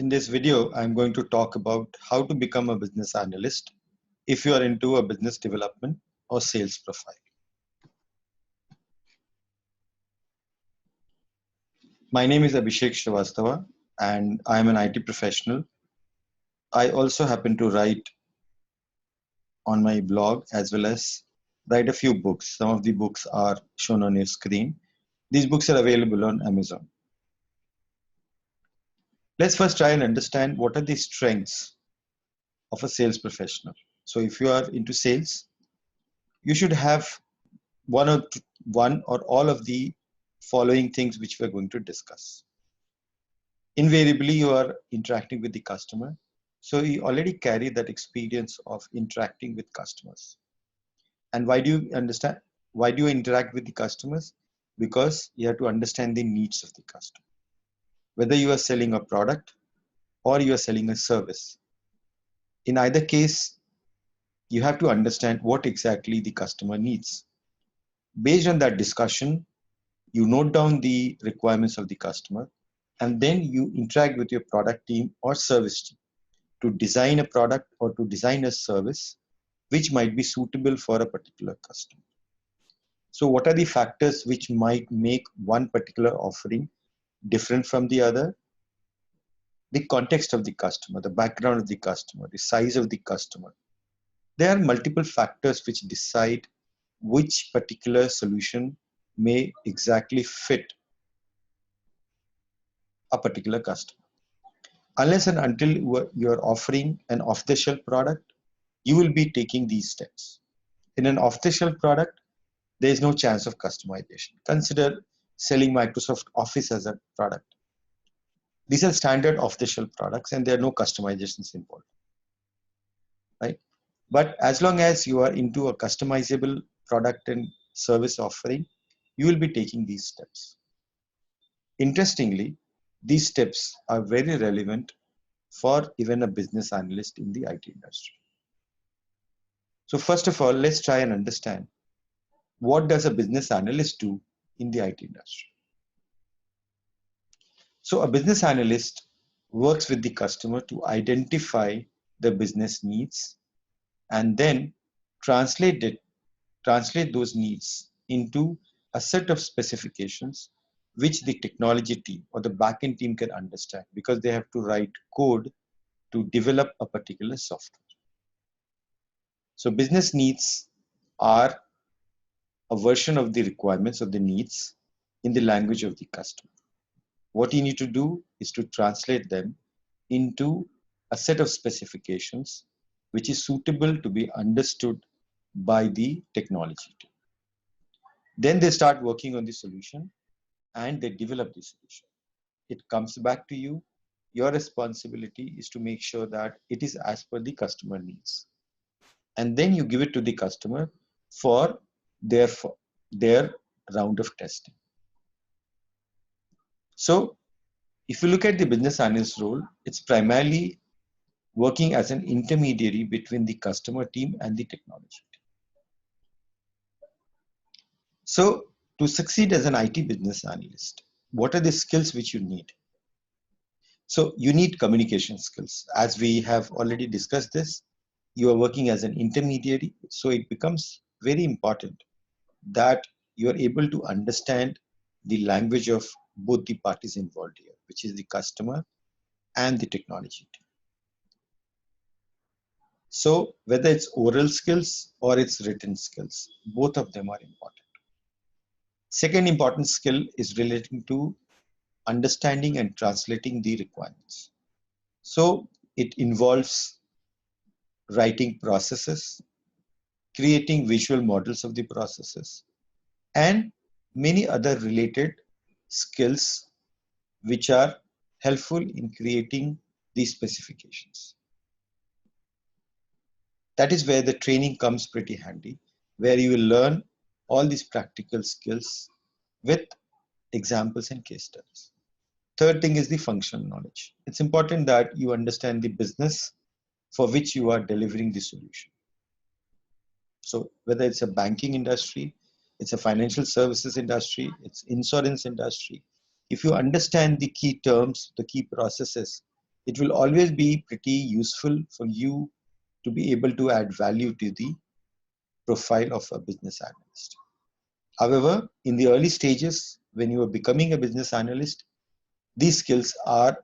In this video, I'm going to talk about how to become a business analyst if you are into a business development or sales profile. My name is Abhishek Shrivastava and I'm an IT professional. I also happen to write on my blog as well as write a few books. Some of the books are shown on your screen. These books are available on Amazon. Let's first try and understand what are the strengths of a sales professional. So if you are into sales, you should have one or all of the following things which we're going to discuss. Invariably, you are interacting with the customer. So you already carry that experience of interacting with customers. And why do you understand? Why do you interact with the customers? Because you have to understand the needs of the customer. Whether you are selling a product or you are selling a service. In either case, you have to understand what exactly the customer needs. Based on that discussion, you note down the requirements of the customer, and then you interact with your product team or service team to design a product or to design a service which might be suitable for a particular customer. So what are the factors which might make one particular offering different from the other? The context of the customer, the background of the customer, the size of the customer. There are multiple factors which decide which particular solution may exactly fit a particular customer. Unless and until you are offering an off-the-shelf product, you will be taking these steps. In an off-the-shelf product, there is no chance of customization. Consider selling Microsoft Office as a product. These are standard off-the-shelf products and there are no customizations involved, right? But as long as you are into a customizable product and service offering, you will be taking these steps. Interestingly, these steps are very relevant for even a business analyst in the IT industry. So first of all, let's try and understand what does a business analyst do in the IT industry. So a business analyst works with the customer to identify the business needs and then translate those needs into a set of specifications which the technology team or the backend team can understand because they have to write code to develop a particular software. So business needs are a version of the requirements of the needs in the language of the customer. What you need to do is to translate them into a set of specifications which is suitable to be understood by the technology team. Then they start working on the solution and they develop the solution. It comes back to you. Your responsibility is to make sure that it is as per the customer needs. And then you give it to the customer for their round of testing. So if you look at the business analyst role, it's primarily working as an intermediary between the customer team and the technology team. So to succeed as an IT business analyst, what are the skills which you need? So you need communication skills. As we have already discussed this, you are working as an intermediary. So it becomes very important that you are able to understand the language of both the parties involved here, which is the customer and the technology team. So whether it's oral skills or it's written skills, both of them are important. Second important skill is relating to understanding and translating the requirements. So it involves writing processes, creating visual models of the processes, and many other related skills which are helpful in creating these specifications. That is where the training comes pretty handy, where you will learn all these practical skills with examples and case studies. Third thing is the functional knowledge. It's important that you understand the business for which you are delivering the solution. So whether it's a banking industry, it's a financial services industry, it's insurance industry. If you understand the key terms, the key processes, It will always be pretty useful for you to be able to add value to the profile of a business analyst. However, in the early stages, when you are becoming a business analyst, these skills are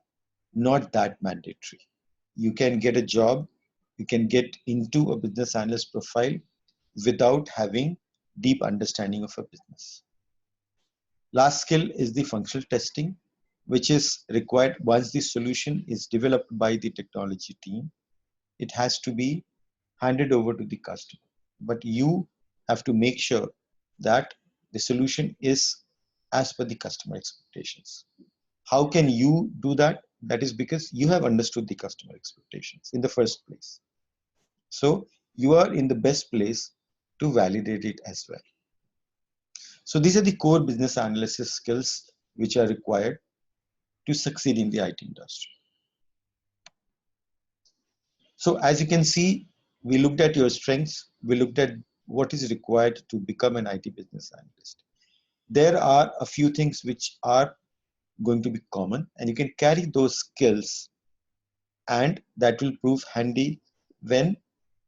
not that mandatory. You can get a job, you can get into a business analyst profile without having deep understanding of a business. Last skill is the functional testing, which is required once the solution is developed by the technology team. It has to be handed over to the customer. But you have to make sure that the solution is as per the customer expectations. How can you do that? That is because you have understood the customer expectations in the first place. So you are in the best place to validate it as well. So these are the core business analysis skills which are required to succeed in the IT industry. So as you can see, we looked at your strengths, we looked at what is required to become an IT business analyst. There are a few things which are going to be common, and you can carry those skills, and that will prove handy when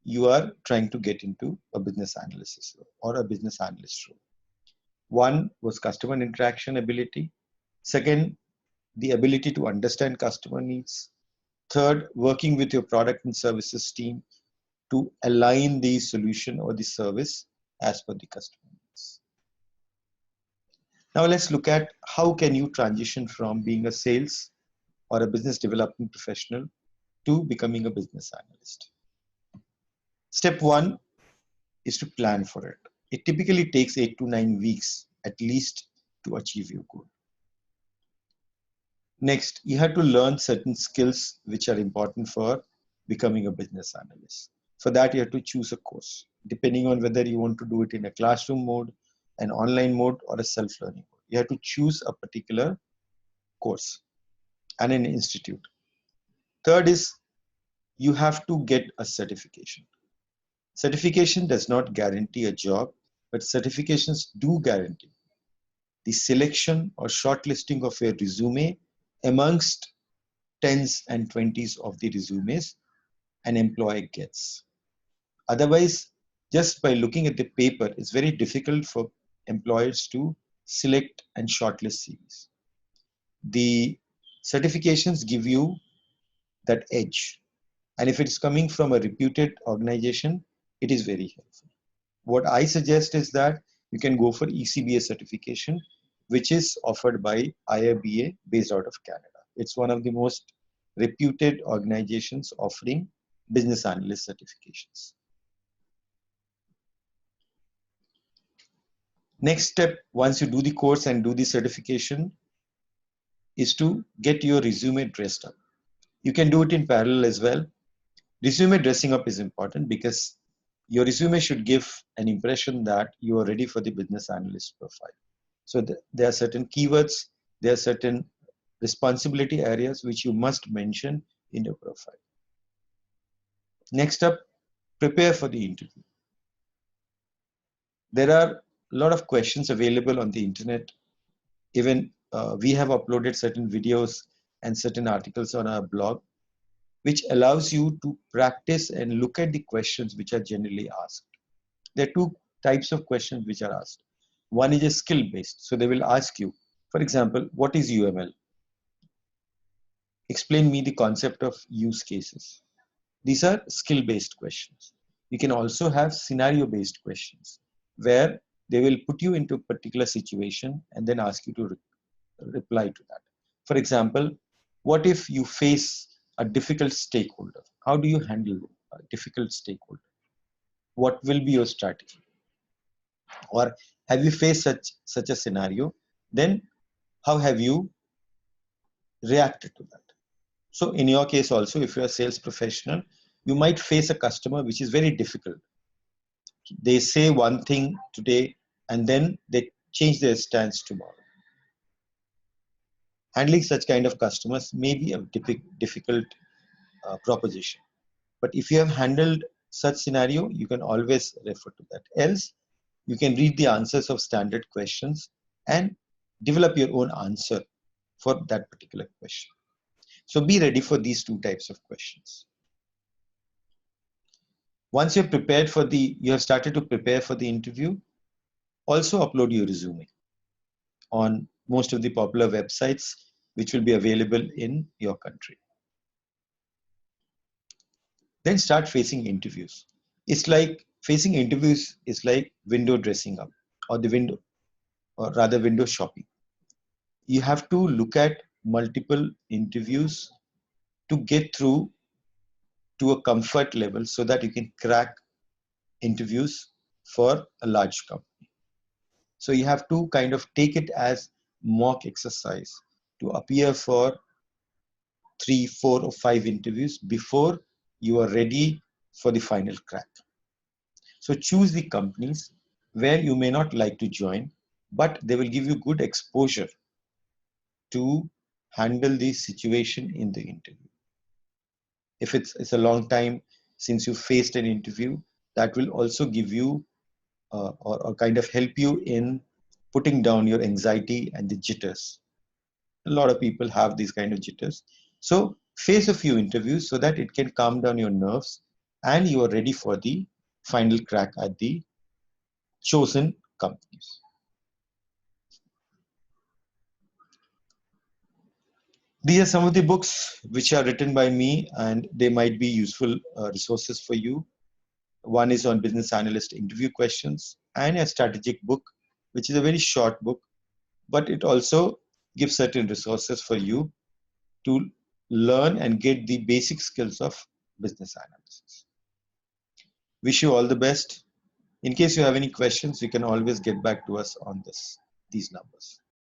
you are trying to get into a business analysis role or a business analyst role. One was customer interaction ability. Second, the ability to understand customer needs. Third, working with your product and services team to align the solution or the service as per the customer needs. Now let's look at how can you transition from being a sales or a business development professional to becoming a business analyst. Step one is to plan for it. It typically takes 8 to 9 weeks at least to achieve your goal. Next, you have to learn certain skills which are important for becoming a business analyst. For that, you have to choose a course, depending on whether you want to do it in a classroom mode, an online mode, or a self-learning mode. You have to choose a particular course and an institute. Third is you have to get a certification. Certification does not guarantee a job, but certifications do guarantee the selection or shortlisting of your resume amongst tens and twenties of the resumes an employer gets. Otherwise, just by looking at the paper, it's very difficult for employers to select and shortlist CVs. The certifications give you that edge. And if it's coming from a reputed organization, it is very helpful. What I suggest is that you can go for ECBA certification, which is offered by IRBA based out of Canada. It's one of the most reputed organizations offering business analyst certifications. Next step, once you do the course and do the certification, is to get your resume dressed up. You can do it in parallel as well. Resume dressing up is important because your resume should give an impression that you are ready for the business analyst profile. So there are certain keywords, there are certain responsibility areas which you must mention in your profile. Next up, prepare for the interview. There are a lot of questions available on the internet. Even we have uploaded certain videos and certain articles on our blog, which allows you to practice and look at the questions which are generally asked. There are two types of questions which are asked. One is a skill based. So they will ask you, for example, what is UML? Explain me the concept of use cases. These are skill based questions. You can also have scenario based questions where they will put you into a particular situation and then ask you to reply to that. For example, what if you face a difficult stakeholder? How do you handle a difficult stakeholder? What will be your strategy? Or have you faced such a scenario? Then how have you reacted to that? So in your case also, if you're a sales professional, you might face a customer which is very difficult. They say one thing today and then they change their stance tomorrow. Handling such kind of customers may be a difficult proposition. But if you have handled such scenario, you can always refer to that. Else, you can read the answers of standard questions and develop your own answer for that particular question. So be ready for these two types of questions. Once you're prepared for you have started to prepare for the interview, also upload your resume on most of the popular websites which will be available in your country. Then start facing interviews. It's like facing interviews is like window dressing up, or window shopping. You have to look at multiple interviews to get through to a comfort level so that you can crack interviews for a large company. So you have to kind of take it as mock exercise to appear for 3, 4, or 5 interviews before you are ready for the final crack. So choose the companies where you may not like to join, but they will give you good exposure to handle the situation in the interview. If it's a long time since you faced an interview, that will also give you or kind of help you in putting down your anxiety and the jitters. A lot of people have these kind of jitters. So face a few interviews so that it can calm down your nerves and you are ready for the final crack at the chosen companies. These are some of the books which are written by me, and they might be useful resources for you. One is on business analyst interview questions, and a strategic book, which is a very short book, but it also gives certain resources for you to learn and get the basic skills of business analysis. Wish you all the best. In case you have any questions, you can always get back to us on these numbers.